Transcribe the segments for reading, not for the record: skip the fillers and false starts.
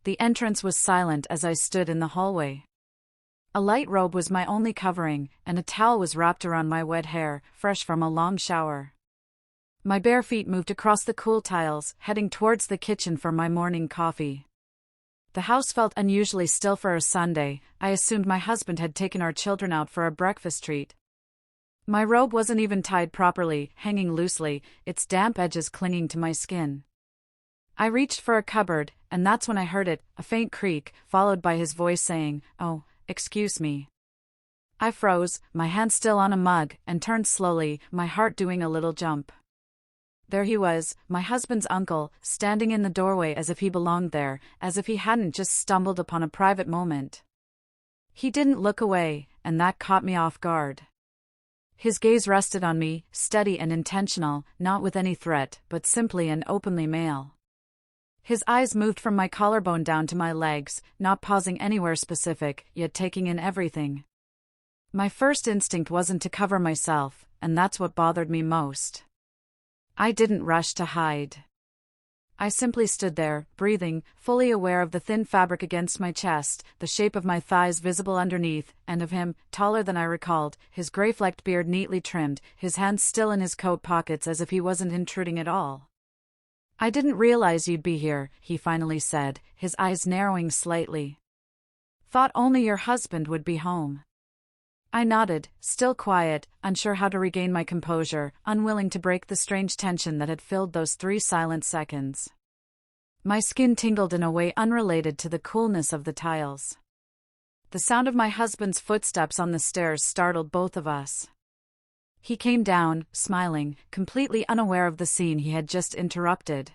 The entrance was silent as I stood in the hallway. A light robe was my only covering, and a towel was wrapped around my wet hair, fresh from a long shower. My bare feet moved across the cool tiles, heading towards the kitchen for my morning coffee. The house felt unusually still for a Sunday. I assumed my husband had taken our children out for a breakfast treat. My robe wasn't even tied properly, hanging loosely, its damp edges clinging to my skin. I reached for a cupboard, and that's when I heard it, a faint creak, followed by his voice saying, "Oh, excuse me." I froze, my hand still on a mug, and turned slowly, my heart doing a little jump. There he was, my husband's uncle, standing in the doorway as if he belonged there, as if he hadn't just stumbled upon a private moment. He didn't look away, and that caught me off guard. His gaze rested on me, steady and intentional, not with any threat, but simply and openly male. His eyes moved from my collarbone down to my legs, not pausing anywhere specific, yet taking in everything. My first instinct wasn't to cover myself, and that's what bothered me most. I didn't rush to hide. I simply stood there, breathing, fully aware of the thin fabric against my chest, the shape of my thighs visible underneath, and of him, taller than I recalled, his gray-flecked beard neatly trimmed, his hands still in his coat pockets as if he wasn't intruding at all. "I didn't realize you'd be here," he finally said, his eyes narrowing slightly. "Thought only your husband would be home." I nodded, still quiet, unsure how to regain my composure, unwilling to break the strange tension that had filled those 3 silent seconds. My skin tingled in a way unrelated to the coolness of the tiles. The sound of my husband's footsteps on the stairs startled both of us. He came down, smiling, completely unaware of the scene he had just interrupted.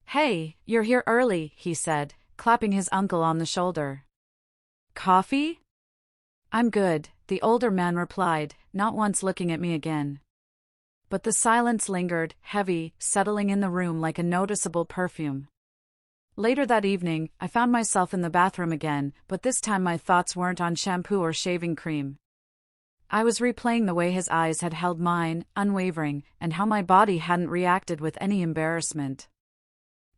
"Hey, you're here early," he said, clapping his uncle on the shoulder. "Coffee?" "I'm good," the older man replied, not once looking at me again. But the silence lingered, heavy, settling in the room like a noticeable perfume. Later that evening, I found myself in the bathroom again, but this time my thoughts weren't on shampoo or shaving cream. I was replaying the way his eyes had held mine, unwavering, and how my body hadn't reacted with any embarrassment.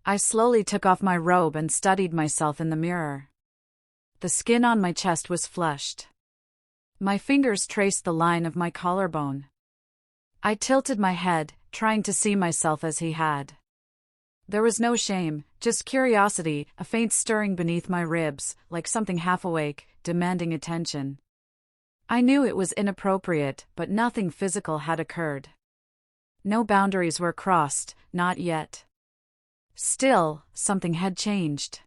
I slowly took off my robe and studied myself in the mirror. The skin on my chest was flushed. My fingers traced the line of my collarbone. I tilted my head, trying to see myself as he had. There was no shame, just curiosity, a faint stirring beneath my ribs, like something half awake, demanding attention. I knew it was inappropriate, but nothing physical had occurred. No boundaries were crossed, not yet. Still, something had changed.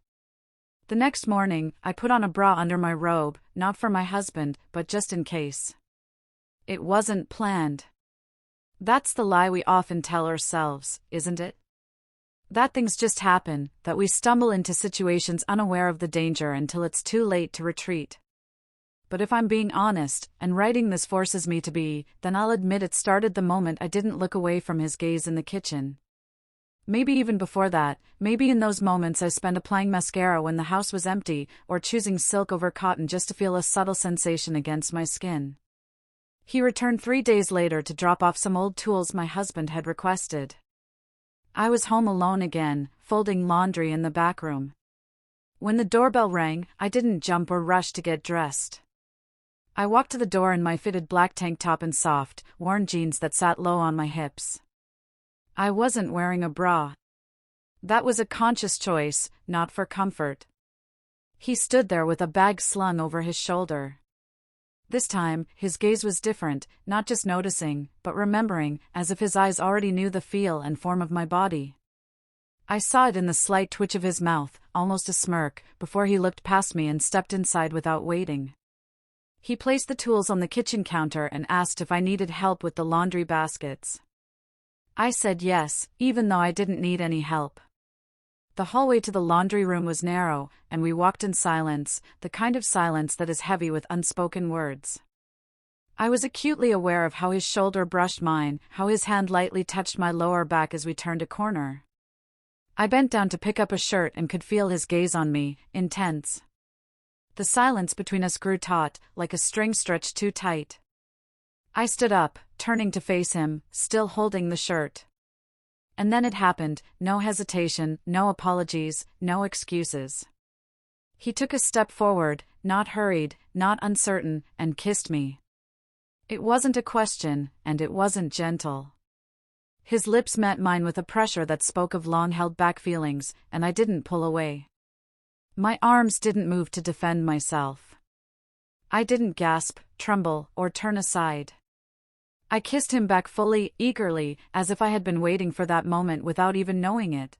The next morning, I put on a bra under my robe, not for my husband, but just in case. It wasn't planned. That's the lie we often tell ourselves, isn't it? That things just happen, that we stumble into situations unaware of the danger until it's too late to retreat. But if I'm being honest, and writing this forces me to be, then I'll admit it started the moment I didn't look away from his gaze in the kitchen. Maybe even before that, maybe in those moments I spent applying mascara when the house was empty, or choosing silk over cotton just to feel a subtle sensation against my skin. He returned 3 days later to drop off some old tools my husband had requested. I was home alone again, folding laundry in the back room. When the doorbell rang, I didn't jump or rush to get dressed. I walked to the door in my fitted black tank top and soft, worn jeans that sat low on my hips. I wasn't wearing a bra. That was a conscious choice, not for comfort. He stood there with a bag slung over his shoulder. This time, his gaze was different, not just noticing, but remembering, as if his eyes already knew the feel and form of my body. I saw it in the slight twitch of his mouth, almost a smirk, before he looked past me and stepped inside without waiting. He placed the tools on the kitchen counter and asked if I needed help with the laundry baskets. I said yes, even though I didn't need any help. The hallway to the laundry room was narrow, and we walked in silence, the kind of silence that is heavy with unspoken words. I was acutely aware of how his shoulder brushed mine, how his hand lightly touched my lower back as we turned a corner. I bent down to pick up a shirt and could feel his gaze on me, intense. The silence between us grew taut, like a string stretched too tight. I stood up, turning to face him, still holding the shirt. And then it happened, no hesitation, no apologies, no excuses. He took a step forward, not hurried, not uncertain, and kissed me. It wasn't a question, and it wasn't gentle. His lips met mine with a pressure that spoke of long-held-back feelings, and I didn't pull away. My arms didn't move to defend myself. I didn't gasp, tremble, or turn aside. I kissed him back fully, eagerly, as if I had been waiting for that moment without even knowing it.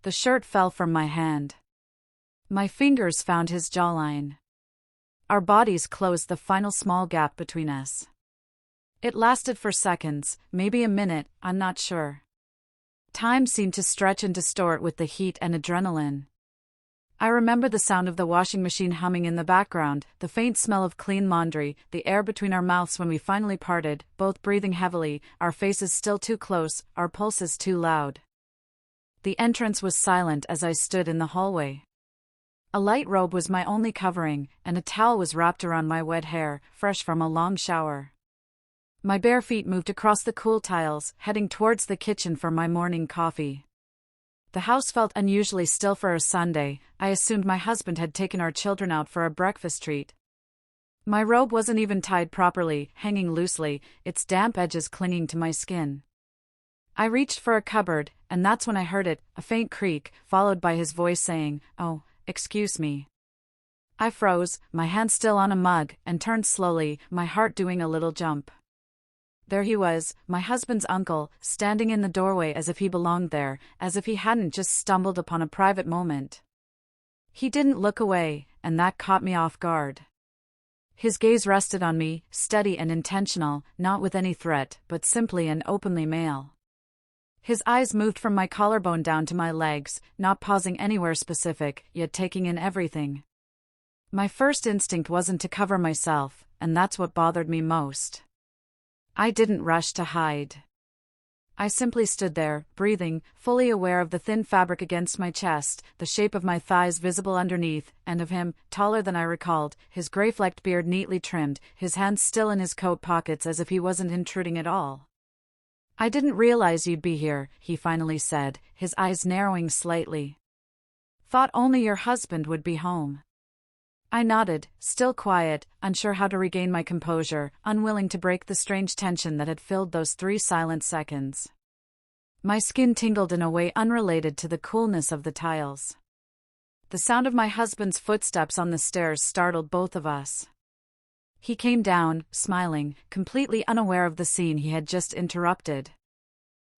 The shirt fell from my hand. My fingers found his jawline. Our bodies closed the final small gap between us. It lasted for seconds, maybe a minute, I'm not sure. Time seemed to stretch and distort with the heat and adrenaline. I remember the sound of the washing machine humming in the background, the faint smell of clean laundry, the air between our mouths when we finally parted, both breathing heavily, our faces still too close, our pulses too loud. The entrance was silent as I stood in the hallway. A light robe was my only covering, and a towel was wrapped around my wet hair, fresh from a long shower. My bare feet moved across the cool tiles, heading towards the kitchen for my morning coffee. The house felt unusually still for a Sunday. I assumed my husband had taken our children out for a breakfast treat. My robe wasn't even tied properly, hanging loosely, its damp edges clinging to my skin. I reached for a cupboard, and that's when I heard it, a faint creak, followed by his voice saying, "Oh, excuse me." I froze, my hand still on a mug, and turned slowly, my heart doing a little jump. There he was, my husband's uncle, standing in the doorway as if he belonged there, as if he hadn't just stumbled upon a private moment. He didn't look away, and that caught me off guard. His gaze rested on me, steady and intentional, not with any threat, but simply and openly male. His eyes moved from my collarbone down to my legs, not pausing anywhere specific, yet taking in everything. My first instinct wasn't to cover myself, and that's what bothered me most. I didn't rush to hide. I simply stood there, breathing, fully aware of the thin fabric against my chest, the shape of my thighs visible underneath, and of him, taller than I recalled, his gray-flecked beard neatly trimmed, his hands still in his coat pockets as if he wasn't intruding at all. "I didn't realize you'd be here," he finally said, his eyes narrowing slightly. "Thought only your husband would be home." I nodded, still quiet, unsure how to regain my composure, unwilling to break the strange tension that had filled those 3 silent seconds. My skin tingled in a way unrelated to the coolness of the tiles. The sound of my husband's footsteps on the stairs startled both of us. He came down, smiling, completely unaware of the scene he had just interrupted.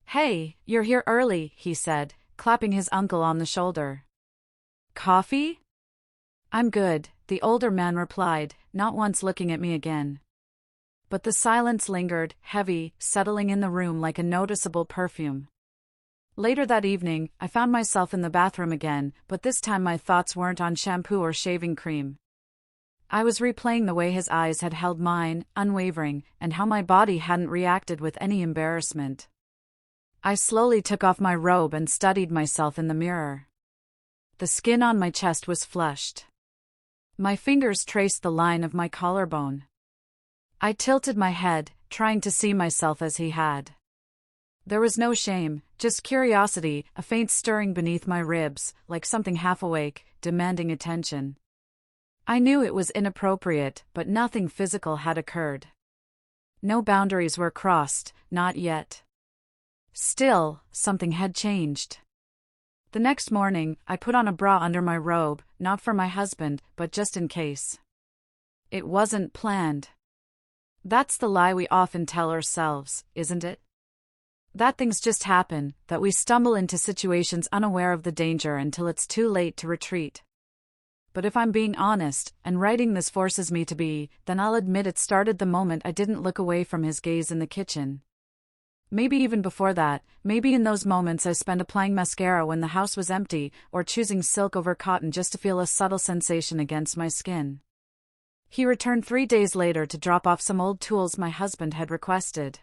"Hey, you're here early," he said, clapping his uncle on the shoulder. "Coffee?" "I'm good," the older man replied, not once looking at me again. But the silence lingered, heavy, settling in the room like a noticeable perfume. Later that evening, I found myself in the bathroom again, but this time my thoughts weren't on shampoo or shaving cream. I was replaying the way his eyes had held mine, unwavering, and how my body hadn't reacted with any embarrassment. I slowly took off my robe and studied myself in the mirror. The skin on my chest was flushed. My fingers traced the line of my collarbone. I tilted my head, trying to see myself as he had. There was no shame, just curiosity, a faint stirring beneath my ribs, like something half awake, demanding attention. I knew it was inappropriate, but nothing physical had occurred. No boundaries were crossed, not yet. Still, something had changed. The next morning, I put on a bra under my robe, not for my husband, but just in case. It wasn't planned. That's the lie we often tell ourselves, isn't it? That things just happen, that we stumble into situations unaware of the danger until it's too late to retreat. But if I'm being honest, and writing this forces me to be, then I'll admit it started the moment I didn't look away from his gaze in the kitchen. Maybe even before that, maybe in those moments I spent applying mascara when the house was empty, or choosing silk over cotton just to feel a subtle sensation against my skin. He returned 3 days later to drop off some old tools my husband had requested.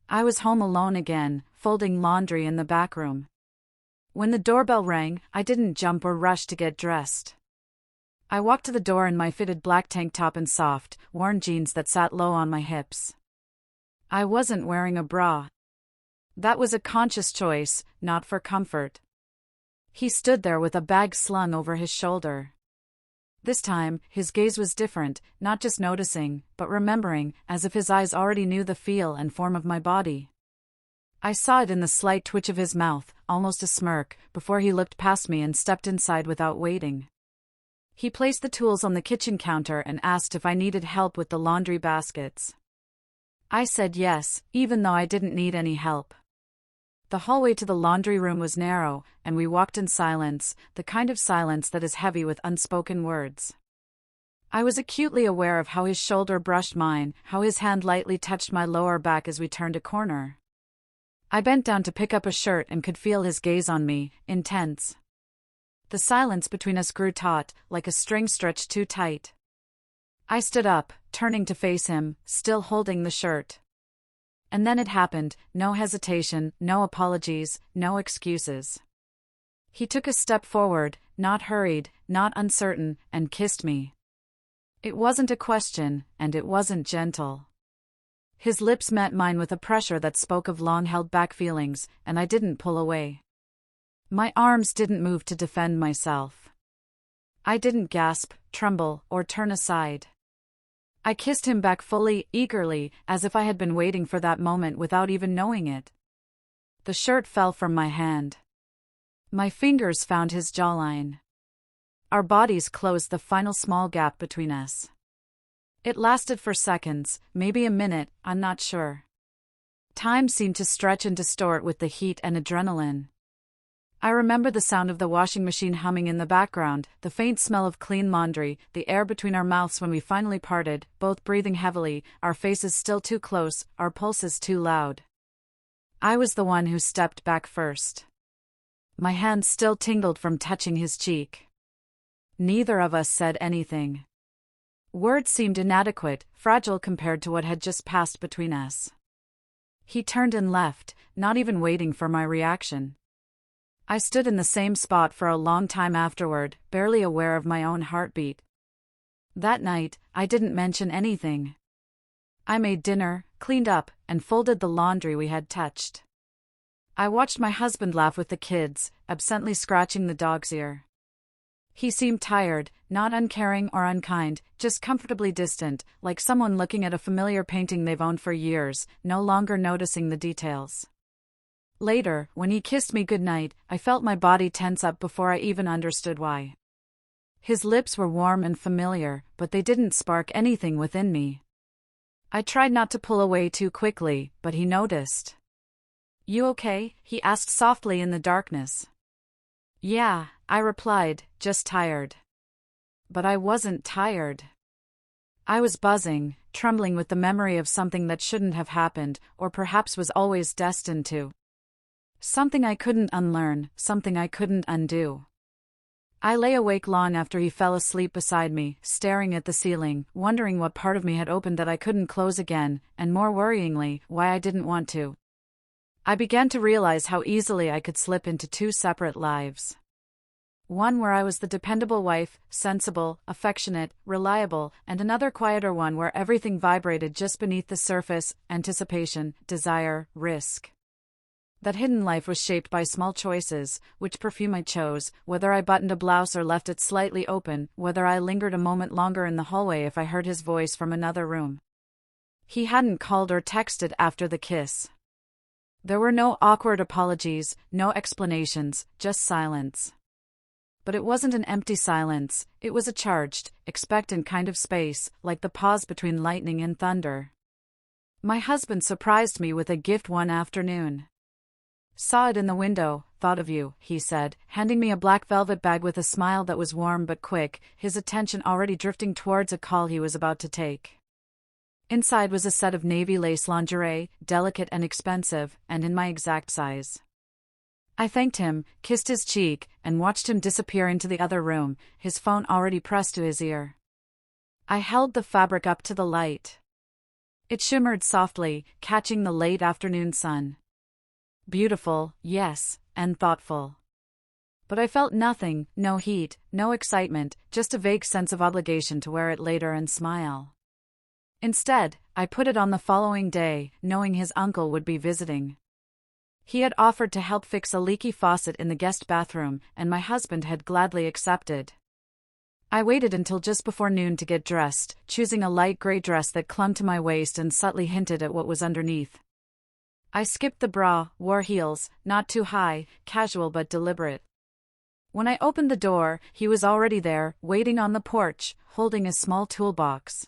I was home alone again, folding laundry in the back room. When the doorbell rang, I didn't jump or rush to get dressed. I walked to the door in my fitted black tank top and soft, worn jeans that sat low on my hips. I wasn't wearing a bra. That was a conscious choice, not for comfort. He stood there with a bag slung over his shoulder. This time, his gaze was different, not just noticing, but remembering, as if his eyes already knew the feel and form of my body. I saw it in the slight twitch of his mouth, almost a smirk, before he looked past me and stepped inside without waiting. He placed the tools on the kitchen counter and asked if I needed help with the laundry baskets. I said yes, even though I didn't need any help. The hallway to the laundry room was narrow, and we walked in silence, the kind of silence that is heavy with unspoken words. I was acutely aware of how his shoulder brushed mine, how his hand lightly touched my lower back as we turned a corner. I bent down to pick up a shirt and could feel his gaze on me, intense. The silence between us grew taut, like a string stretched too tight. I stood up, turning to face him, still holding the shirt. And then it happened, no hesitation, no apologies, no excuses. He took a step forward, not hurried, not uncertain, and kissed me. It wasn't a question, and it wasn't gentle. His lips met mine with a pressure that spoke of long-held-back feelings, and I didn't pull away. My arms didn't move to defend myself. I didn't gasp, tremble, or turn aside. I kissed him back fully, eagerly, as if I had been waiting for that moment without even knowing it. The shirt fell from my hand. My fingers found his jawline. Our bodies closed the final small gap between us. It lasted for seconds, maybe a minute, I'm not sure. Time seemed to stretch and distort with the heat and adrenaline. I remember the sound of the washing machine humming in the background, the faint smell of clean laundry, the air between our mouths when we finally parted, both breathing heavily, our faces still too close, our pulses too loud. I was the one who stepped back first. My hand still tingled from touching his cheek. Neither of us said anything. Words seemed inadequate, fragile compared to what had just passed between us. He turned and left, not even waiting for my reaction. I stood in the same spot for a long time afterward, barely aware of my own heartbeat. That night, I didn't mention anything. I made dinner, cleaned up, and folded the laundry we had touched. I watched my husband laugh with the kids, absently scratching the dog's ear. He seemed tired, not uncaring or unkind, just comfortably distant, like someone looking at a familiar painting they've owned for years, no longer noticing the details. Later, when he kissed me goodnight, I felt my body tense up before I even understood why. His lips were warm and familiar, but they didn't spark anything within me. I tried not to pull away too quickly, but he noticed. "You okay?" he asked softly in the darkness. "Yeah," I replied, "just tired." But I wasn't tired. I was buzzing, trembling with the memory of something that shouldn't have happened, or perhaps was always destined to. Something I couldn't unlearn, something I couldn't undo. I lay awake long after he fell asleep beside me, staring at the ceiling, wondering what part of me had opened that I couldn't close again, and more worryingly, why I didn't want to. I began to realize how easily I could slip into two separate lives. One where I was the dependable wife, sensible, affectionate, reliable, and another quieter one where everything vibrated just beneath the surface, anticipation, desire, risk. That hidden life was shaped by small choices, which perfume I chose, whether I buttoned a blouse or left it slightly open, whether I lingered a moment longer in the hallway if I heard his voice from another room. He hadn't called or texted after the kiss. There were no awkward apologies, no explanations, just silence. But it wasn't an empty silence, it was a charged, expectant kind of space, like the pause between lightning and thunder. My husband surprised me with a gift one afternoon. "Saw it in the window, thought of you," he said, handing me a black velvet bag with a smile that was warm but quick, his attention already drifting towards a call he was about to take. Inside was a set of navy lace lingerie, delicate and expensive, and in my exact size. I thanked him, kissed his cheek, and watched him disappear into the other room, his phone already pressed to his ear. I held the fabric up to the light. It shimmered softly, catching the late afternoon sun. Beautiful, yes, and thoughtful. But I felt nothing, no heat, no excitement, just a vague sense of obligation to wear it later and smile. Instead, I put it on the following day, knowing his uncle would be visiting. He had offered to help fix a leaky faucet in the guest bathroom, and my husband had gladly accepted. I waited until just before noon to get dressed, choosing a light gray dress that clung to my waist and subtly hinted at what was underneath. I skipped the bra, wore heels, not too high, casual but deliberate. When I opened the door, he was already there, waiting on the porch, holding a small toolbox.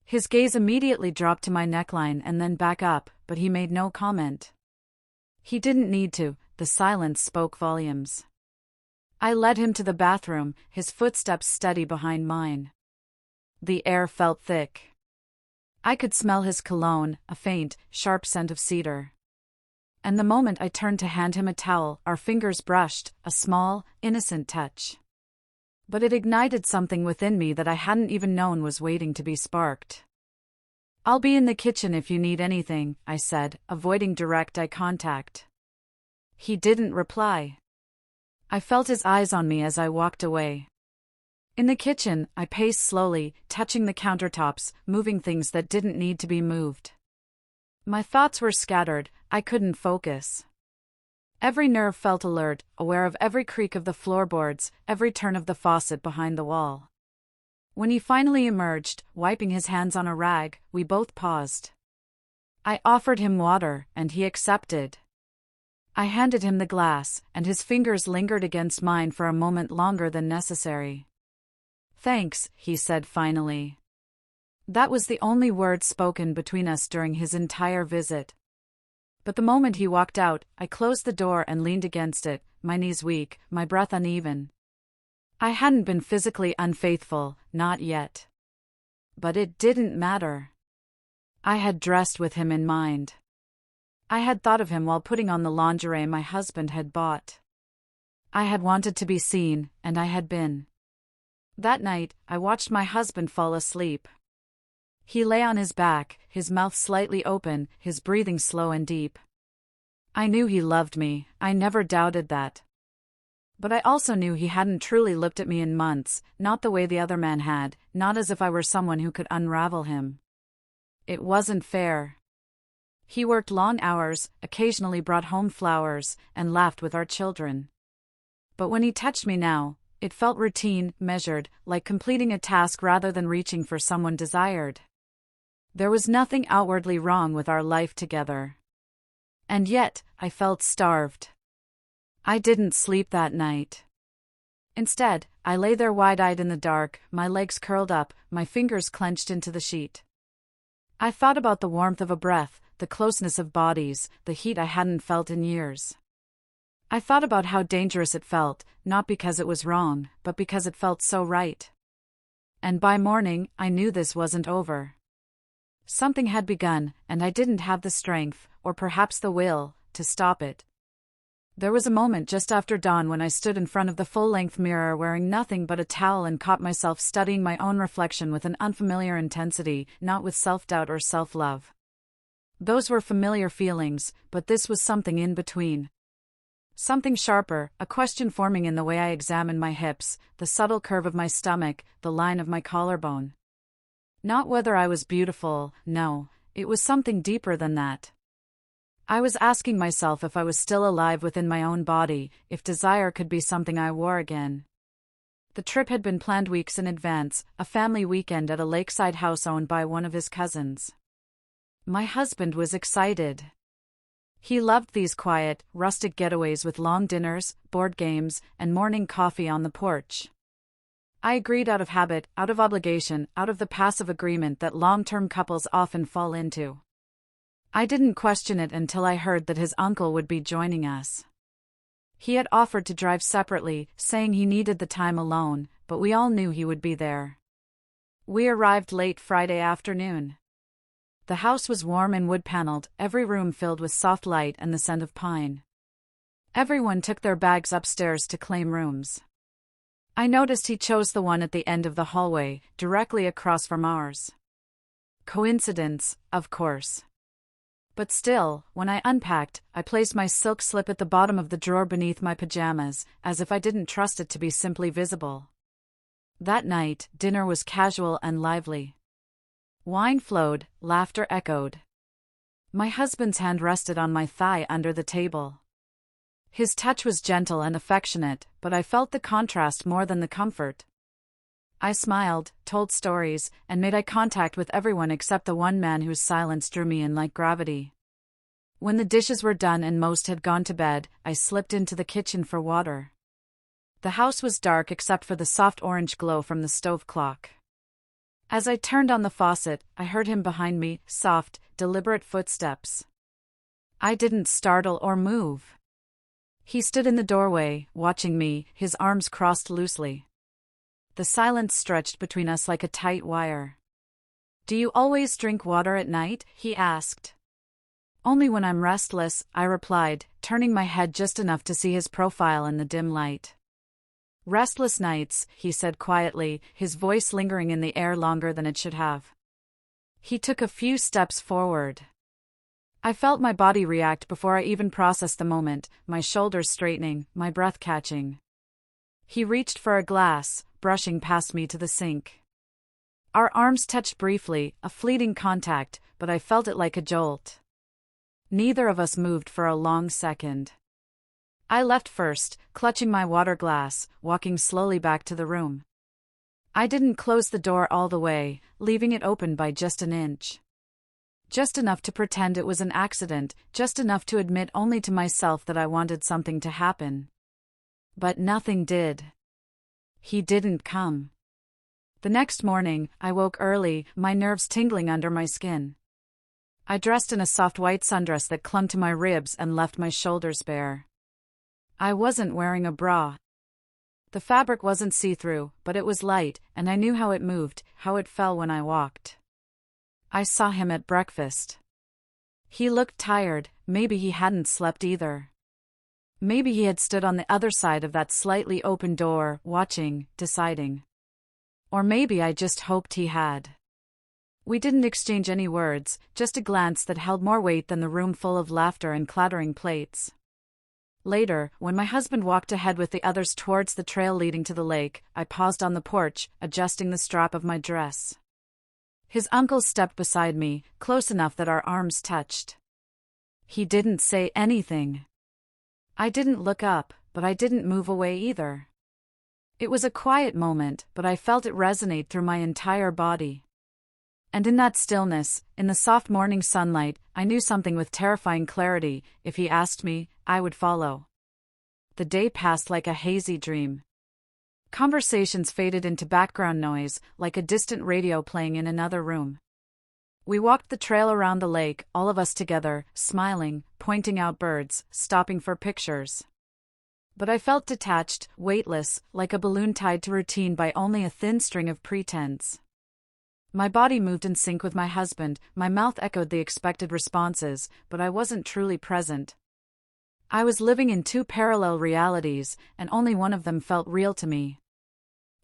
His gaze immediately dropped to my neckline and then back up, but he made no comment. He didn't need to, the silence spoke volumes. I led him to the bathroom, his footsteps steady behind mine. The air felt thick. I could smell his cologne, a faint, sharp scent of cedar. And the moment I turned to hand him a towel, our fingers brushed, a small, innocent touch. But it ignited something within me that I hadn't even known was waiting to be sparked. "I'll be in the kitchen if you need anything," I said, avoiding direct eye contact. He didn't reply. I felt his eyes on me as I walked away. In the kitchen, I paced slowly, touching the countertops, moving things that didn't need to be moved. My thoughts were scattered, I couldn't focus. Every nerve felt alert, aware of every creak of the floorboards, every turn of the faucet behind the wall. When he finally emerged, wiping his hands on a rag, we both paused. I offered him water, and he accepted. I handed him the glass, and his fingers lingered against mine for a moment longer than necessary. "Thanks," he said finally. That was the only word spoken between us during his entire visit. But the moment he walked out, I closed the door and leaned against it, my knees weak, my breath uneven. I hadn't been physically unfaithful, not yet. But it didn't matter. I had dressed with him in mind. I had thought of him while putting on the lingerie my husband had bought. I had wanted to be seen, and I had been. That night, I watched my husband fall asleep. He lay on his back, his mouth slightly open, his breathing slow and deep. I knew he loved me, I never doubted that. But I also knew he hadn't truly looked at me in months, not the way the other man had, not as if I were someone who could unravel him. It wasn't fair. He worked long hours, occasionally brought home flowers, and laughed with our children. But when he touched me now, it felt routine, measured, like completing a task rather than reaching for someone desired. There was nothing outwardly wrong with our life together. And yet, I felt starved. I didn't sleep that night. Instead, I lay there wide-eyed in the dark, my legs curled up, my fingers clenched into the sheet. I thought about the warmth of a breath, the closeness of bodies, the heat I hadn't felt in years. I thought about how dangerous it felt, not because it was wrong, but because it felt so right. And by morning, I knew this wasn't over. Something had begun, and I didn't have the strength, or perhaps the will, to stop it. There was a moment just after dawn when I stood in front of the full-length mirror wearing nothing but a towel and caught myself studying my own reflection with an unfamiliar intensity, not with self-doubt or self-love. Those were familiar feelings, but this was something in between. Something sharper, a question forming in the way I examined my hips, the subtle curve of my stomach, the line of my collarbone. Not whether I was beautiful, no, it was something deeper than that. I was asking myself if I was still alive within my own body, if desire could be something I wore again. The trip had been planned weeks in advance, a family weekend at a lakeside house owned by one of his cousins. My husband was excited. He loved these quiet, rustic getaways with long dinners, board games, and morning coffee on the porch. I agreed out of habit, out of obligation, out of the passive agreement that long-term couples often fall into. I didn't question it until I heard that his uncle would be joining us. He had offered to drive separately, saying he needed the time alone, but we all knew he would be there. We arrived late Friday afternoon. The house was warm and wood-paneled, every room filled with soft light and the scent of pine. Everyone took their bags upstairs to claim rooms. I noticed he chose the one at the end of the hallway, directly across from ours. Coincidence, of course. But still, when I unpacked, I placed my silk slip at the bottom of the drawer beneath my pajamas, as if I didn't trust it to be simply visible. That night, dinner was casual and lively. Wine flowed, laughter echoed. My husband's hand rested on my thigh under the table. His touch was gentle and affectionate, but I felt the contrast more than the comfort. I smiled, told stories, and made eye contact with everyone except the one man whose silence drew me in like gravity. When the dishes were done and most had gone to bed, I slipped into the kitchen for water. The house was dark except for the soft orange glow from the stove clock. As I turned on the faucet, I heard him behind me, soft, deliberate footsteps. I didn't startle or move. He stood in the doorway, watching me, his arms crossed loosely. The silence stretched between us like a tight wire. "Do you always drink water at night?" he asked. "Only when I'm restless," I replied, turning my head just enough to see his profile in the dim light. "Restless nights," he said quietly, his voice lingering in the air longer than it should have. He took a few steps forward. I felt my body react before I even processed the moment, my shoulders straightening, my breath catching. He reached for a glass, brushing past me to the sink. Our arms touched briefly, a fleeting contact, but I felt it like a jolt. Neither of us moved for a long second. I left first, clutching my water glass, walking slowly back to the room. I didn't close the door all the way, leaving it open by just an inch. Just enough to pretend it was an accident, just enough to admit only to myself that I wanted something to happen. But nothing did. He didn't come. The next morning, I woke early, my nerves tingling under my skin. I dressed in a soft white sundress that clung to my ribs and left my shoulders bare. I wasn't wearing a bra. The fabric wasn't see-through, but it was light, and I knew how it moved, how it fell when I walked. I saw him at breakfast. He looked tired, maybe he hadn't slept either. Maybe he had stood on the other side of that slightly open door, watching, deciding. Or maybe I just hoped he had. We didn't exchange any words, just a glance that held more weight than the room full of laughter and clattering plates. Later, when my husband walked ahead with the others towards the trail leading to the lake, I paused on the porch, adjusting the strap of my dress. His uncle stepped beside me, close enough that our arms touched. He didn't say anything. I didn't look up, but I didn't move away either. It was a quiet moment, but I felt it resonate through my entire body. And in that stillness, in the soft morning sunlight, I knew something with terrifying clarity: if he asked me, I would follow. The day passed like a hazy dream. Conversations faded into background noise, like a distant radio playing in another room. We walked the trail around the lake, all of us together, smiling, pointing out birds, stopping for pictures. But I felt detached, weightless, like a balloon tied to routine by only a thin string of pretense. My body moved in sync with my husband, my mouth echoed the expected responses, but I wasn't truly present. I was living in two parallel realities, and only one of them felt real to me.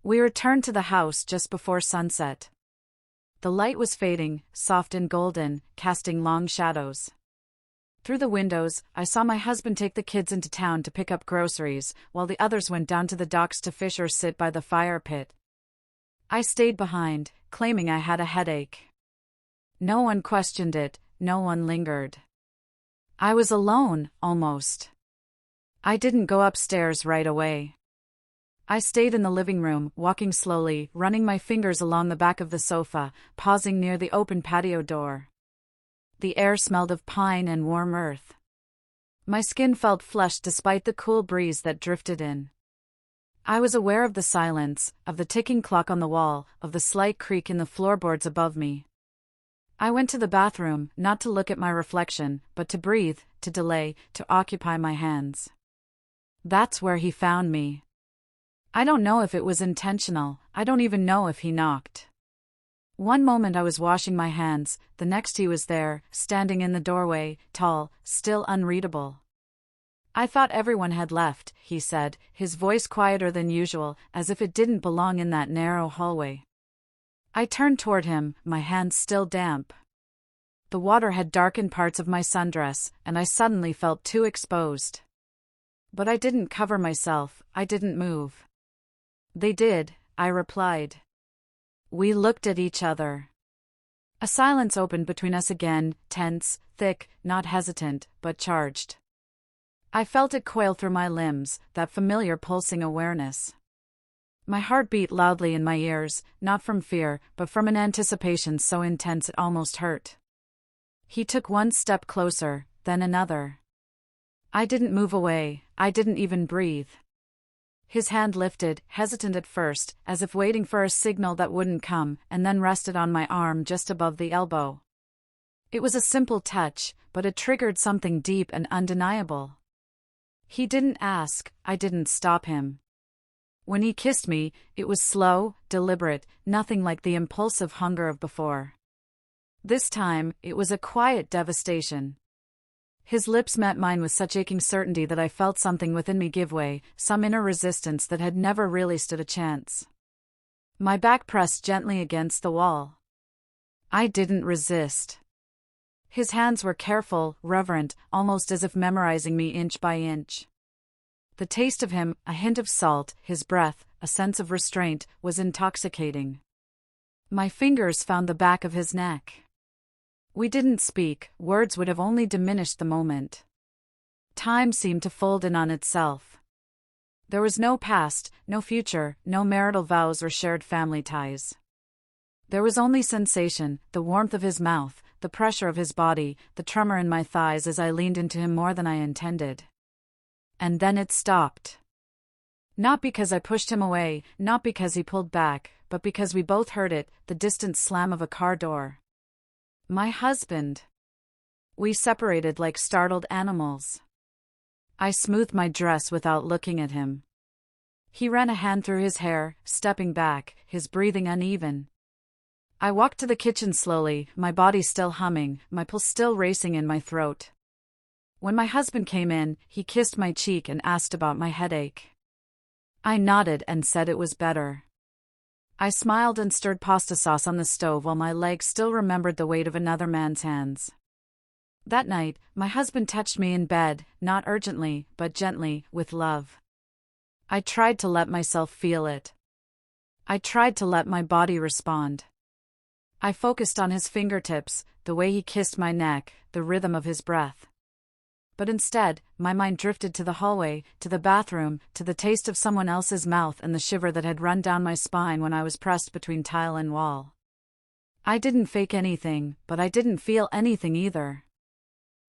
We returned to the house just before sunset. The light was fading, soft and golden, casting long shadows. Through the windows, I saw my husband take the kids into town to pick up groceries, while the others went down to the docks to fish or sit by the fire pit. I stayed behind, claiming I had a headache. No one questioned it, no one lingered. I was alone, almost. I didn't go upstairs right away. I stayed in the living room, walking slowly, running my fingers along the back of the sofa, pausing near the open patio door. The air smelled of pine and warm earth. My skin felt flushed despite the cool breeze that drifted in. I was aware of the silence, of the ticking clock on the wall, of the slight creak in the floorboards above me. I went to the bathroom, not to look at my reflection, but to breathe, to delay, to occupy my hands. That's where he found me. I don't know if it was intentional, I don't even know if he knocked. One moment I was washing my hands, the next he was there, standing in the doorway, tall, still unreadable. "I thought everyone had left," he said, his voice quieter than usual, as if it didn't belong in that narrow hallway. I turned toward him, my hands still damp. The water had darkened parts of my sundress, and I suddenly felt too exposed. But I didn't cover myself, I didn't move. "They did," I replied. We looked at each other. A silence opened between us again, tense, thick, not hesitant, but charged. I felt it coil through my limbs, that familiar pulsing awareness. My heart beat loudly in my ears, not from fear, but from an anticipation so intense it almost hurt. He took one step closer, then another. I didn't move away, I didn't even breathe. His hand lifted, hesitant at first, as if waiting for a signal that wouldn't come, and then rested on my arm just above the elbow. It was a simple touch, but it triggered something deep and undeniable. He didn't ask, I didn't stop him. When he kissed me, it was slow, deliberate, nothing like the impulsive hunger of before. This time, it was a quiet devastation. His lips met mine with such aching certainty that I felt something within me give way, some inner resistance that had never really stood a chance. My back pressed gently against the wall. I didn't resist. His hands were careful, reverent, almost as if memorizing me inch by inch. The taste of him, a hint of salt, his breath, a sense of restraint, was intoxicating. My fingers found the back of his neck. We didn't speak, words would have only diminished the moment. Time seemed to fold in on itself. There was no past, no future, no marital vows or shared family ties. There was only sensation, the warmth of his mouth, the pressure of his body, the tremor in my thighs as I leaned into him more than I intended. And then it stopped. Not because I pushed him away, not because he pulled back, but because we both heard it, the distant slam of a car door. My husband. We separated like startled animals. I smoothed my dress without looking at him. He ran a hand through his hair, stepping back, his breathing uneven. I walked to the kitchen slowly, my body still humming, my pulse still racing in my throat. When my husband came in, he kissed my cheek and asked about my headache. I nodded and said it was better. I smiled and stirred pasta sauce on the stove while my legs still remembered the weight of another man's hands. That night, my husband touched me in bed, not urgently, but gently, with love. I tried to let myself feel it. I tried to let my body respond. I focused on his fingertips, the way he kissed my neck, the rhythm of his breath. But instead, my mind drifted to the hallway, to the bathroom, to the taste of someone else's mouth and the shiver that had run down my spine when I was pressed between tile and wall. I didn't fake anything, but I didn't feel anything either.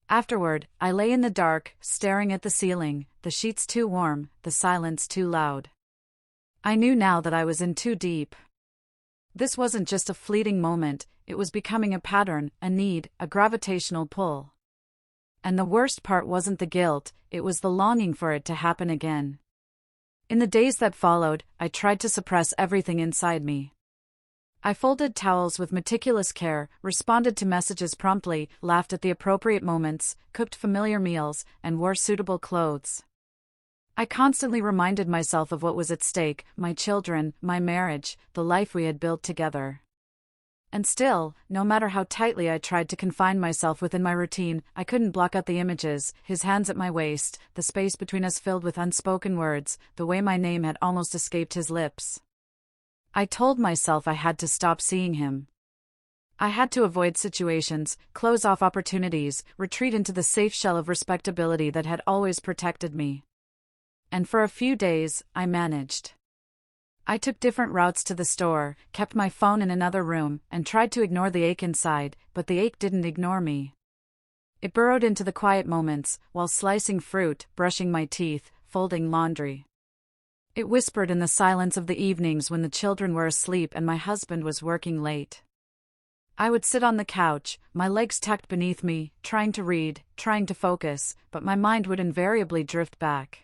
Afterward, I lay in the dark, staring at the ceiling, the sheets too warm, the silence too loud. I knew now that I was in too deep. This wasn't just a fleeting moment, it was becoming a pattern, a need, a gravitational pull. And the worst part wasn't the guilt, it was the longing for it to happen again. In the days that followed, I tried to suppress everything inside me. I folded towels with meticulous care, responded to messages promptly, laughed at the appropriate moments, cooked familiar meals, and wore suitable clothes. I constantly reminded myself of what was at stake, my children, my marriage, the life we had built together. And still, no matter how tightly I tried to confine myself within my routine, I couldn't block out the images, his hands at my waist, the space between us filled with unspoken words, the way my name had almost escaped his lips. I told myself I had to stop seeing him. I had to avoid situations, close off opportunities, retreat into the safe shell of respectability that had always protected me. And for a few days, I managed. I took different routes to the store, kept my phone in another room, and tried to ignore the ache inside, but the ache didn't ignore me. It burrowed into the quiet moments, while slicing fruit, brushing my teeth, folding laundry. It whispered in the silence of the evenings when the children were asleep and my husband was working late. I would sit on the couch, my legs tucked beneath me, trying to read, trying to focus, but my mind would invariably drift back.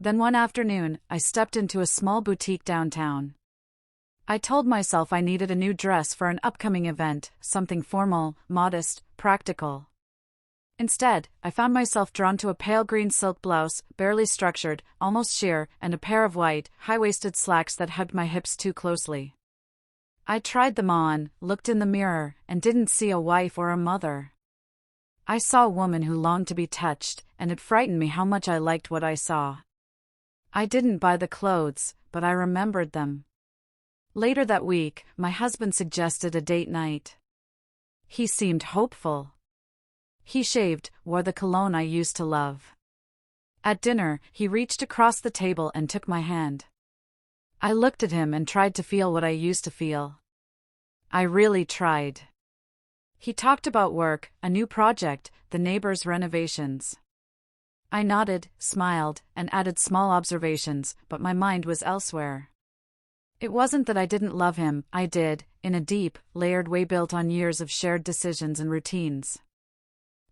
Then one afternoon, I stepped into a small boutique downtown. I told myself I needed a new dress for an upcoming event, something formal, modest, practical. Instead, I found myself drawn to a pale green silk blouse, barely structured, almost sheer, and a pair of white, high-waisted slacks that hugged my hips too closely. I tried them on, looked in the mirror, and didn't see a wife or a mother. I saw a woman who longed to be touched, and it frightened me how much I liked what I saw. I didn't buy the clothes, but I remembered them. Later that week, my husband suggested a date night. He seemed hopeful. He shaved, wore the cologne I used to love. At dinner, he reached across the table and took my hand. I looked at him and tried to feel what I used to feel. I really tried. He talked about work, a new project, the neighbor's renovations. I nodded, smiled, and added small observations, but my mind was elsewhere. It wasn't that I didn't love him, I did, in a deep, layered way built on years of shared decisions and routines.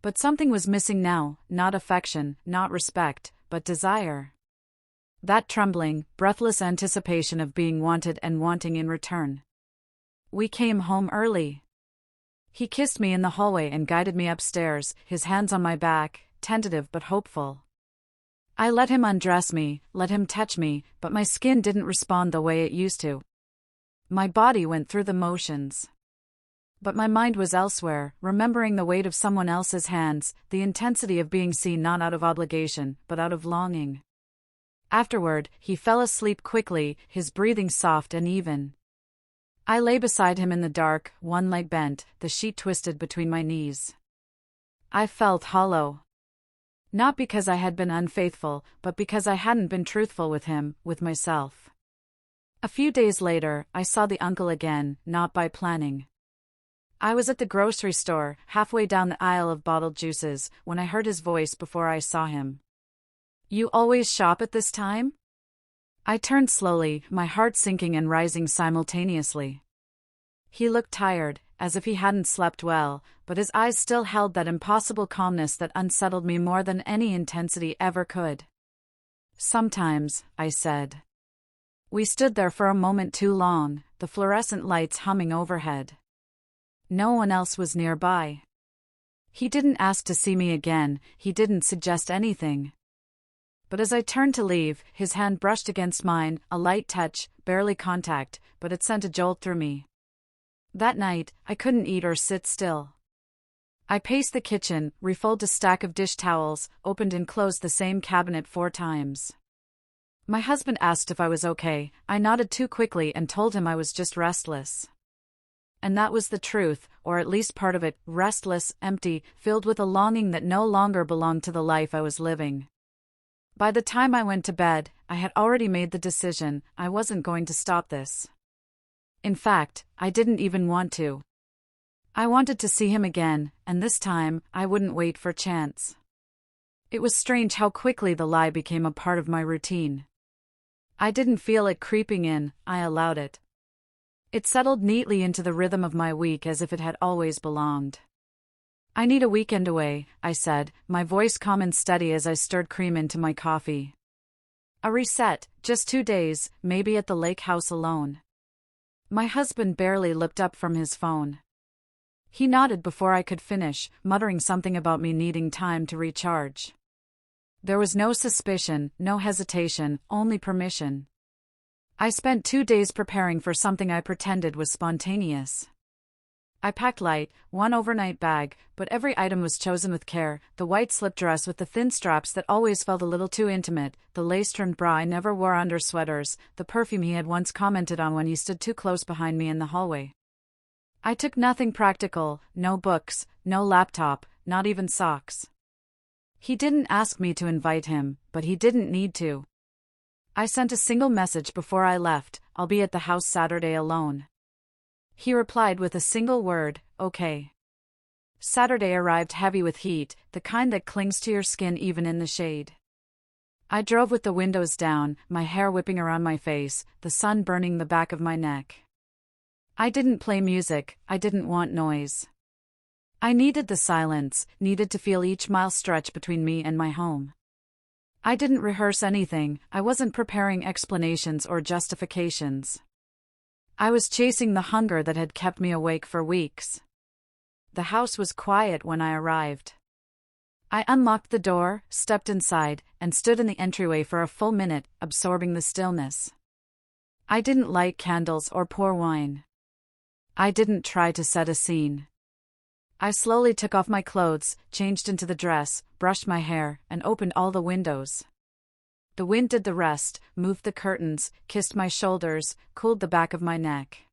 But something was missing now, not affection, not respect, but desire. That trembling, breathless anticipation of being wanted and wanting in return. We came home early. He kissed me in the hallway and guided me upstairs, his hands on my back, tentative but hopeful. I let him undress me, let him touch me, but my skin didn't respond the way it used to. My body went through the motions. But my mind was elsewhere, remembering the weight of someone else's hands, the intensity of being seen not out of obligation, but out of longing. Afterward, he fell asleep quickly, his breathing soft and even. I lay beside him in the dark, one leg bent, the sheet twisted between my knees. I felt hollow. Not because I had been unfaithful, but because I hadn't been truthful with him, with myself. A few days later, I saw the uncle again, not by planning. I was at the grocery store, halfway down the aisle of bottled juices, when I heard his voice before I saw him. "You always shop at this time?" I turned slowly, my heart sinking and rising simultaneously. He looked tired, as if he hadn't slept well, but his eyes still held that impossible calmness that unsettled me more than any intensity ever could. "Sometimes," I said. We stood there for a moment too long, the fluorescent lights humming overhead. No one else was nearby. He didn't ask to see me again, he didn't suggest anything. But as I turned to leave, his hand brushed against mine, a light touch, barely contact, but it sent a jolt through me. That night, I couldn't eat or sit still. I paced the kitchen, refilled a stack of dish towels, opened and closed the same cabinet 4 times. My husband asked if I was okay. I nodded too quickly and told him I was just restless. And that was the truth, or at least part of it, restless, empty, filled with a longing that no longer belonged to the life I was living. By the time I went to bed, I had already made the decision, I wasn't going to stop this. In fact, I didn't even want to. I wanted to see him again, and this time, I wouldn't wait for chance. It was strange how quickly the lie became a part of my routine. I didn't feel it creeping in, I allowed it. It settled neatly into the rhythm of my week as if it had always belonged. "I need a weekend away," I said, my voice calm and steady as I stirred cream into my coffee. "A reset, just 2 days, maybe at the lake house alone." My husband barely looked up from his phone. He nodded before I could finish, muttering something about me needing time to recharge. There was no suspicion, no hesitation, only permission. I spent 2 days preparing for something I pretended was spontaneous. I packed light, 1 overnight bag, but every item was chosen with care, the white slip dress with the thin straps that always felt a little too intimate, the lace-trimmed bra I never wore under sweaters, the perfume he had once commented on when he stood too close behind me in the hallway. I took nothing practical, no books, no laptop, not even socks. He didn't ask me to invite him, but he didn't need to. I sent a single message before I left, "I'll be at the house Saturday alone." He replied with a single word, "Okay." Saturday arrived heavy with heat, the kind that clings to your skin even in the shade. I drove with the windows down, my hair whipping around my face, the sun burning the back of my neck. I didn't play music, I didn't want noise. I needed the silence, needed to feel each mile stretch between me and my home. I didn't rehearse anything, I wasn't preparing explanations or justifications. I was chasing the hunger that had kept me awake for weeks. The house was quiet when I arrived. I unlocked the door, stepped inside, and stood in the entryway for a full minute, absorbing the stillness. I didn't light candles or pour wine. I didn't try to set a scene. I slowly took off my clothes, changed into the dress, brushed my hair, and opened all the windows. The wind did the rest, moved the curtains, kissed my shoulders, cooled the back of my neck.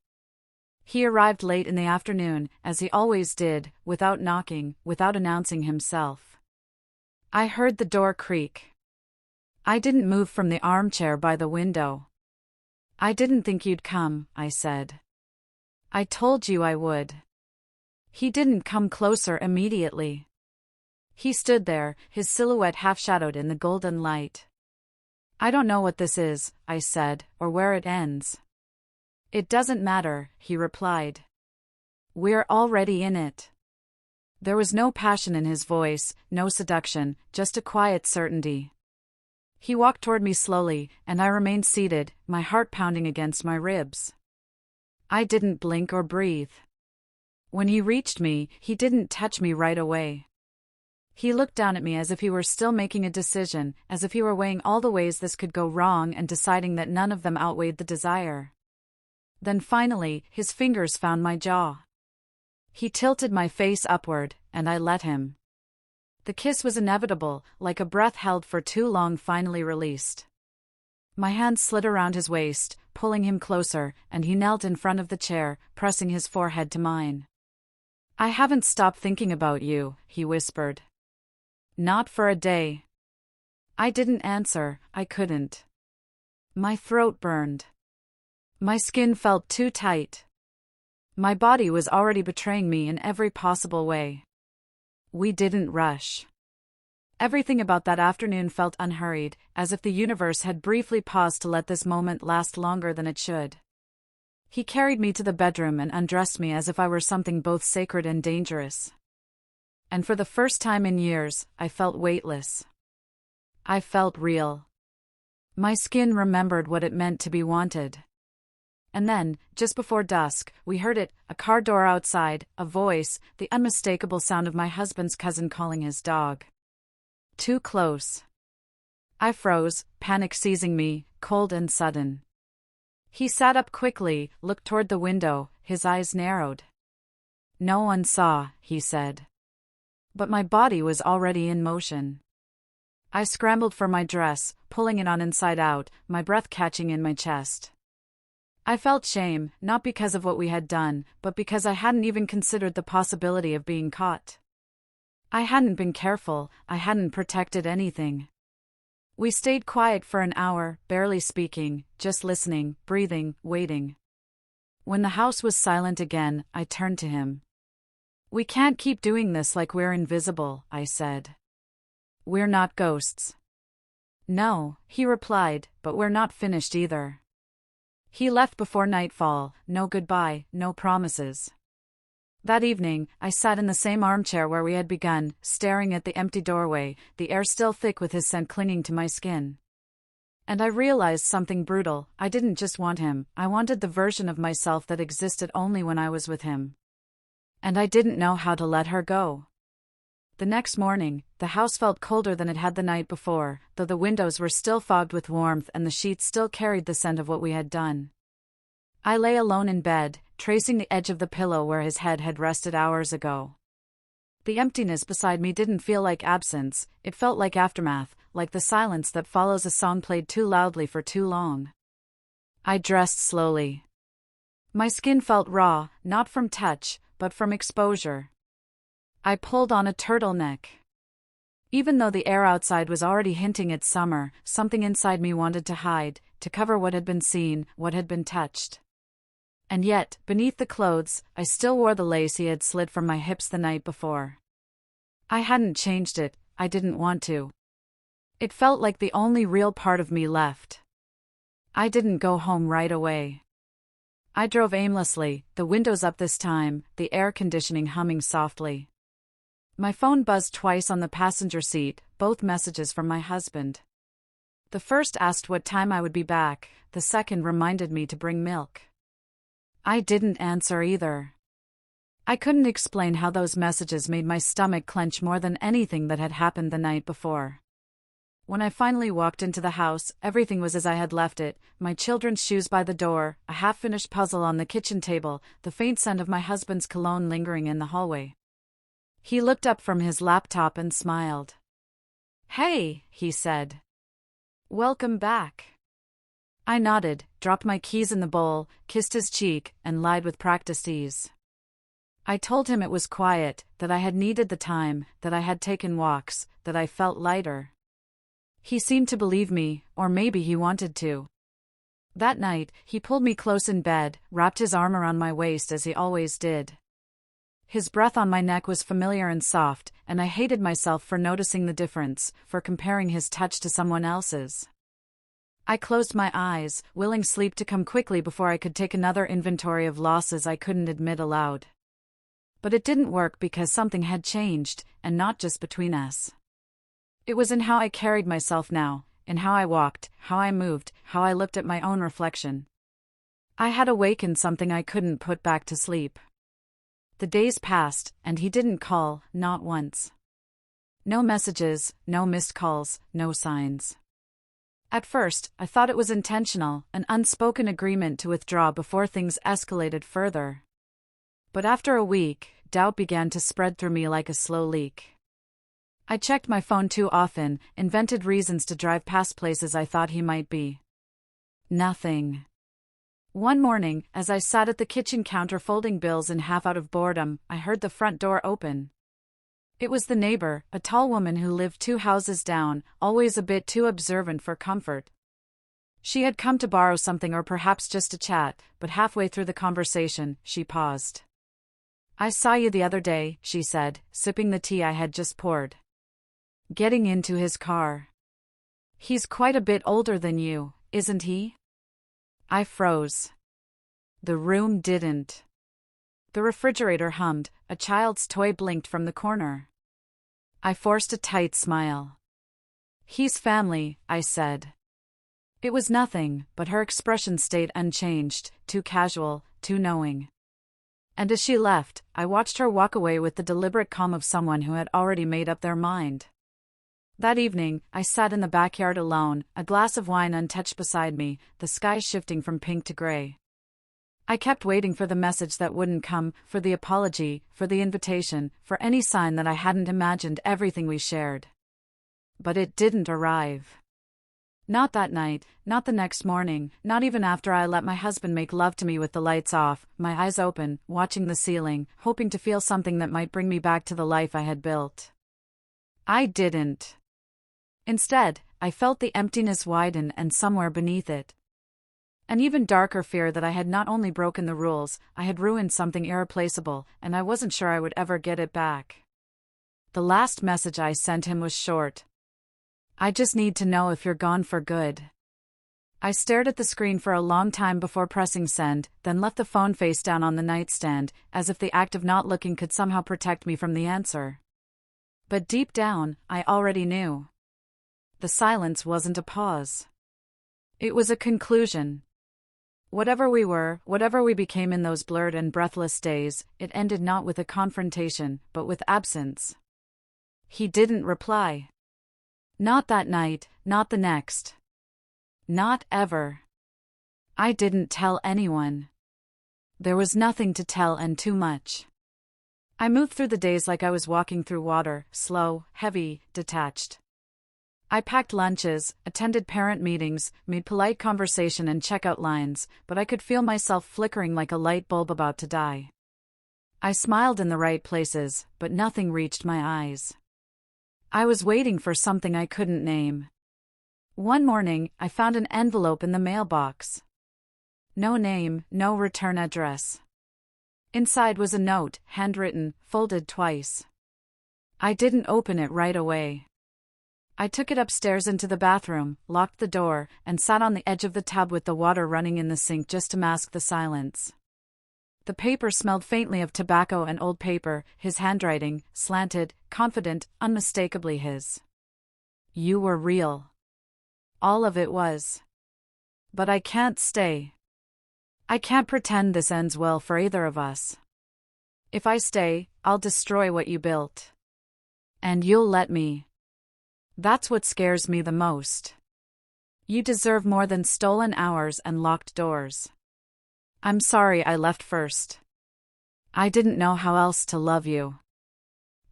He arrived late in the afternoon, as he always did, without knocking, without announcing himself. I heard the door creak. I didn't move from the armchair by the window. "I didn't think you'd come," I said. "I told you I would." He didn't come closer immediately. He stood there, his silhouette half-shadowed in the golden light. "I don't know what this is," I said, "or where it ends." "It doesn't matter," he replied. "We're already in it." There was no passion in his voice, no seduction, just a quiet certainty. He walked toward me slowly, and I remained seated, my heart pounding against my ribs. I didn't blink or breathe. When he reached me, he didn't touch me right away. He looked down at me as if he were still making a decision, as if he were weighing all the ways this could go wrong and deciding that none of them outweighed the desire. Then finally, his fingers found my jaw. He tilted my face upward, and I let him. The kiss was inevitable, like a breath held for too long finally released. My hand slid around his waist, pulling him closer, and he knelt in front of the chair, pressing his forehead to mine. "I haven't stopped thinking about you," he whispered. "Not for a day." I didn't answer, I couldn't. My throat burned. My skin felt too tight. My body was already betraying me in every possible way. We didn't rush. Everything about that afternoon felt unhurried, as if the universe had briefly paused to let this moment last longer than it should. He carried me to the bedroom and undressed me as if I were something both sacred and dangerous. And for the first time in years, I felt weightless. I felt real. My skin remembered what it meant to be wanted. And then, just before dusk, we heard it, a car door outside, a voice, the unmistakable sound of my husband's cousin calling his dog. Too close. I froze, panic seizing me, cold and sudden. He sat up quickly, looked toward the window, his eyes narrowed. "No one saw," he said. But my body was already in motion. I scrambled for my dress, pulling it on inside out, my breath catching in my chest. I felt shame, not because of what we had done, but because I hadn't even considered the possibility of being caught. I hadn't been careful, I hadn't protected anything. We stayed quiet for an hour, barely speaking, just listening, breathing, waiting. When the house was silent again, I turned to him. "We can't keep doing this like we're invisible," I said. "We're not ghosts." "No," he replied, "but we're not finished either." He left before nightfall, no goodbye, no promises. That evening, I sat in the same armchair where we had begun, staring at the empty doorway, the air still thick with his scent clinging to my skin. And I realized something brutal. I didn't just want him, I wanted the version of myself that existed only when I was with him. And I didn't know how to let her go. The next morning, the house felt colder than it had the night before, though the windows were still fogged with warmth and the sheets still carried the scent of what we had done. I lay alone in bed, tracing the edge of the pillow where his head had rested hours ago. The emptiness beside me didn't feel like absence, it felt like aftermath, like the silence that follows a song played too loudly for too long. I dressed slowly. My skin felt raw, not from touch, but from exposure. I pulled on a turtleneck. Even though the air outside was already hinting at summer, something inside me wanted to hide, to cover what had been seen, what had been touched. And yet, beneath the clothes, I still wore the lace he had slid from my hips the night before. I hadn't changed it, I didn't want to. It felt like the only real part of me left. I didn't go home right away. I drove aimlessly, the windows up this time, the air conditioning humming softly. My phone buzzed twice on the passenger seat, both messages from my husband. The first asked what time I would be back, the second reminded me to bring milk. I didn't answer either. I couldn't explain how those messages made my stomach clench more than anything that had happened the night before. When I finally walked into the house, everything was as I had left it, my children's shoes by the door, a half-finished puzzle on the kitchen table, the faint scent of my husband's cologne lingering in the hallway. He looked up from his laptop and smiled. "Hey," he said. "Welcome back." I nodded, dropped my keys in the bowl, kissed his cheek, and lied with practiced ease. I told him it was quiet, that I had needed the time, that I had taken walks, that I felt lighter. He seemed to believe me, or maybe he wanted to. That night, he pulled me close in bed, wrapped his arm around my waist as he always did. His breath on my neck was familiar and soft, and I hated myself for noticing the difference, for comparing his touch to someone else's. I closed my eyes, willing sleep to come quickly before I could take another inventory of losses I couldn't admit aloud. But it didn't work because something had changed, and not just between us. It was in how I carried myself now, in how I walked, how I moved, how I looked at my own reflection. I had awakened something I couldn't put back to sleep. The days passed, and he didn't call, not once. No messages, no missed calls, no signs. At first, I thought it was intentional, an unspoken agreement to withdraw before things escalated further. But after a week, doubt began to spread through me like a slow leak. I checked my phone too often, invented reasons to drive past places I thought he might be. Nothing. One morning, as I sat at the kitchen counter folding bills and half out of boredom, I heard the front door open. It was the neighbor, a tall woman who lived 2 houses down, always a bit too observant for comfort. She had come to borrow something or perhaps just to chat, but halfway through the conversation, she paused. "I saw you the other day," she said, sipping the tea I had just poured. "Getting into his car. He's quite a bit older than you, isn't he?" I froze. The room didn't. The refrigerator hummed, a child's toy blinked from the corner. I forced a tight smile. "He's family," I said. It was nothing, but her expression stayed unchanged, too casual, too knowing. And as she left, I watched her walk away with the deliberate calm of someone who had already made up their mind. That evening, I sat in the backyard alone, a glass of wine untouched beside me, the sky shifting from pink to gray. I kept waiting for the message that wouldn't come, for the apology, for the invitation, for any sign that I hadn't imagined everything we shared. But it didn't arrive. Not that night, not the next morning, not even after I let my husband make love to me with the lights off, my eyes open, watching the ceiling, hoping to feel something that might bring me back to the life I had built. I didn't. Instead, I felt the emptiness widen and somewhere beneath it. An even darker fear that I had not only broken the rules, I had ruined something irreplaceable, and I wasn't sure I would ever get it back. The last message I sent him was short. "I just need to know if you're gone for good." I stared at the screen for a long time before pressing send, then left the phone face down on the nightstand, as if the act of not looking could somehow protect me from the answer. But deep down, I already knew. The silence wasn't a pause. It was a conclusion. Whatever we were, whatever we became in those blurred and breathless days, it ended not with a confrontation, but with absence. He didn't reply. Not that night, not the next. Not ever. I didn't tell anyone. There was nothing to tell and too much. I moved through the days like I was walking through water, slow, heavy, detached. I packed lunches, attended parent meetings, made polite conversation and checkout lines, but I could feel myself flickering like a light bulb about to die. I smiled in the right places, but nothing reached my eyes. I was waiting for something I couldn't name. One morning, I found an envelope in the mailbox. No name, no return address. Inside was a note, handwritten, folded twice. I didn't open it right away. I took it upstairs into the bathroom, locked the door, and sat on the edge of the tub with the water running in the sink just to mask the silence. The paper smelled faintly of tobacco and old paper, his handwriting, slanted, confident, unmistakably his. "You were real." All of it was. But I can't stay. I can't pretend this ends well for either of us. If I stay, I'll destroy what you built. And you'll let me. That's what scares me the most. You deserve more than stolen hours and locked doors. I'm sorry I left first. I didn't know how else to love you.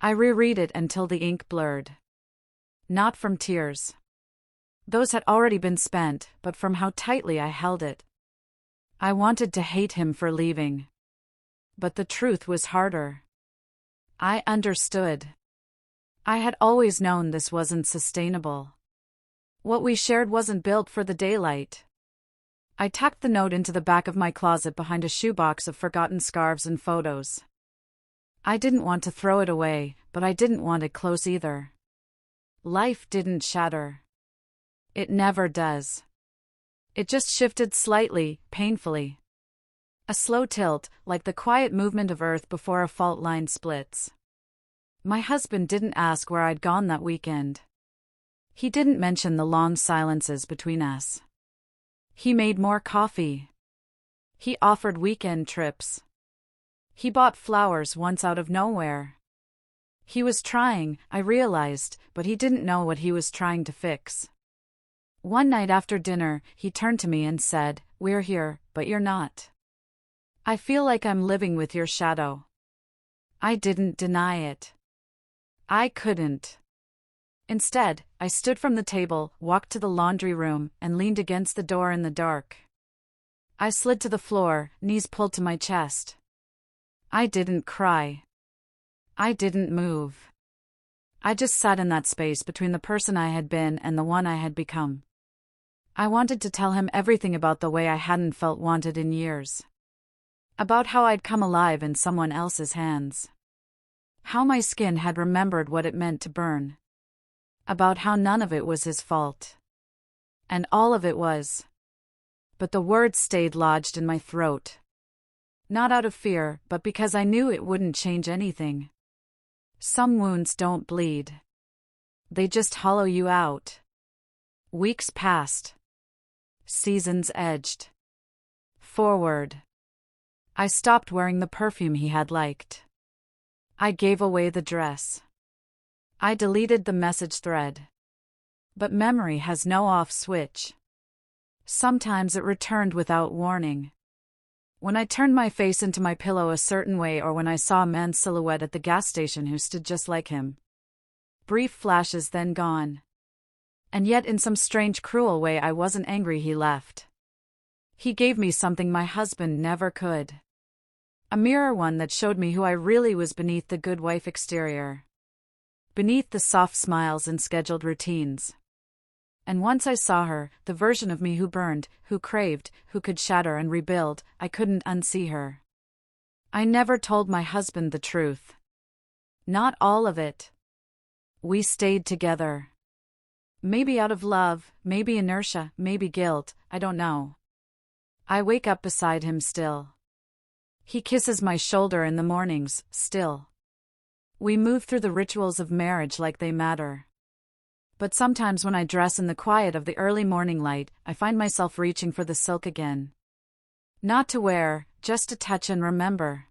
I reread it until the ink blurred. Not from tears. Those had already been spent, but from how tightly I held it. I wanted to hate him for leaving. But the truth was harder. I understood. I had always known this wasn't sustainable. What we shared wasn't built for the daylight. I tucked the note into the back of my closet behind a shoebox of forgotten scarves and photos. I didn't want to throw it away, but I didn't want it close either. Life didn't shatter. It never does. It just shifted slightly, painfully. A slow tilt, like the quiet movement of earth before a fault line splits. My husband didn't ask where I'd gone that weekend. He didn't mention the long silences between us. He made more coffee. He offered weekend trips. He bought flowers once out of nowhere. He was trying, I realized, but he didn't know what he was trying to fix. One night after dinner, he turned to me and said, "We're here, but you're not. I feel like I'm living with your shadow." I didn't deny it. I couldn't. Instead, I stood from the table, walked to the laundry room, and leaned against the door in the dark. I slid to the floor, knees pulled to my chest. I didn't cry. I didn't move. I just sat in that space between the person I had been and the one I had become. I wanted to tell him everything about the way I hadn't felt wanted in years. About how I'd come alive in someone else's hands. How my skin had remembered what it meant to burn. About how none of it was his fault. And all of it was. But the words stayed lodged in my throat. Not out of fear, but because I knew it wouldn't change anything. Some wounds don't bleed. They just hollow you out. Weeks passed. Seasons edged forward. I stopped wearing the perfume he had liked. I gave away the dress. I deleted the message thread. But memory has no off switch. Sometimes it returned without warning. When I turned my face into my pillow a certain way, or when I saw a man's silhouette at the gas station who stood just like him. Brief flashes, then gone. And yet in some strange, cruel way I wasn't angry he left. He gave me something my husband never could. A mirror, one that showed me who I really was beneath the good wife exterior. Beneath the soft smiles and scheduled routines. And once I saw her, the version of me who burned, who craved, who could shatter and rebuild, I couldn't unsee her. I never told my husband the truth. Not all of it. We stayed together. Maybe out of love, maybe inertia, maybe guilt, I don't know. I wake up beside him still. He kisses my shoulder in the mornings, still. We move through the rituals of marriage like they matter. But sometimes when I dress in the quiet of the early morning light, I find myself reaching for the silk again. Not to wear, just to touch and remember.